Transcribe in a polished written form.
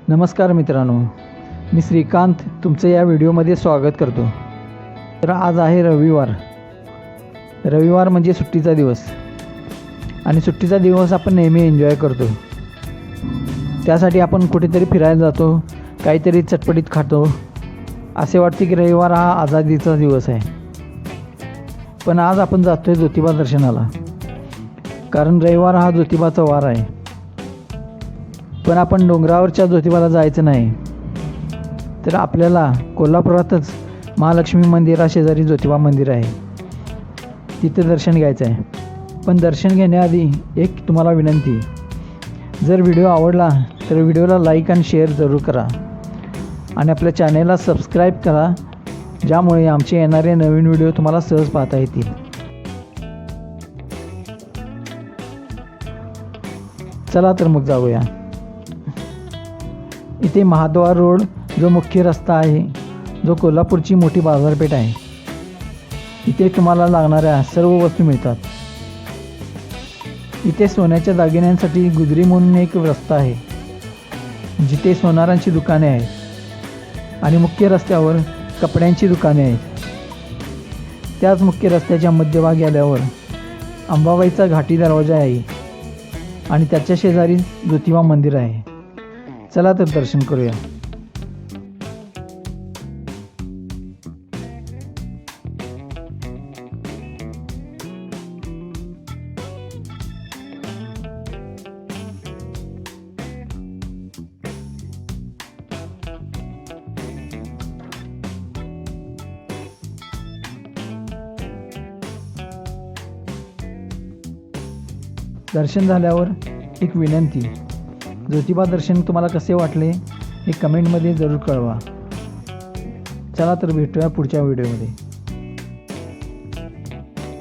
नमस्कार मित्रांनो, मी श्रीकांत तुमचं या व्हिडिओमध्ये स्वागत करतो। तर आज आहे रविवार। रविवार म्हणजे सुट्टीचा दिवस आणि सुट्टीचा दिवस आपण नेहमी एन्जॉय करतो। त्यासाठी आपण कुठेतरी फिरायला जातो, काहीतरी चटपटीत खातो। असे वाटते की रविवार हा आझादीचा दिवस आहे, पण आज आपण जातोय ज्योतिबा दर्शनाला, कारण रविवार हा ज्योतिबाचा वार आहे। पण आपण डोंगरावरच्या ज्योतिबाला जायचं नाही, तर आपल्याला कोल्हापुरातच महालक्ष्मी मंदिराशेजारी ज्योतिबा मंदिर आहे, तिथे दर्शन घ्यायचं आहे। पण दर्शन घेण्याआधी एक तुम्हाला विनंती, जर व्हिडिओ आवडला तर व्हिडिओला लाईक आणि शेअर जरूर करा आणि आपल्या चॅनेलला सबस्क्राईब करा, ज्यामुळे आमचे येणारे नवीन व्हिडिओ तुम्हाला सहज पाहता येतील। चला तर मग जाऊया। इथे महाद्वार रोड जो मुख्य रस्ता आहे, जो कोल्हापूरची मोठी बाजारपेठ आहे, इथे तुम्हाला लागणाऱ्या सर्व वस्तू मिळतात। इथे सोन्याच्या दागिन्यांसाठी गुजरी म्हणून एक रस्ता आहे, जिथे सोनारांची दुकाने आहेत आणि मुख्य रस्त्यावर कपड्यांची दुकाने आहेत। त्याच मुख्य रस्त्याच्या मध्यभागी आल्यावर अंबाबाईचा घाटी दरवाजा आहे आणि त्याच्या शेजारी ज्योतिबा मंदिर आहे। चला तर दर्शन करूया। दर्शन झाल्यावर एक विनंती, ज्योतिबा दर्शन तुम्हाला कसे वाटले हे कमेंटमध्ये जरूर कळवा। चला तर भेटूया पुढच्या व्हिडिओमध्ये।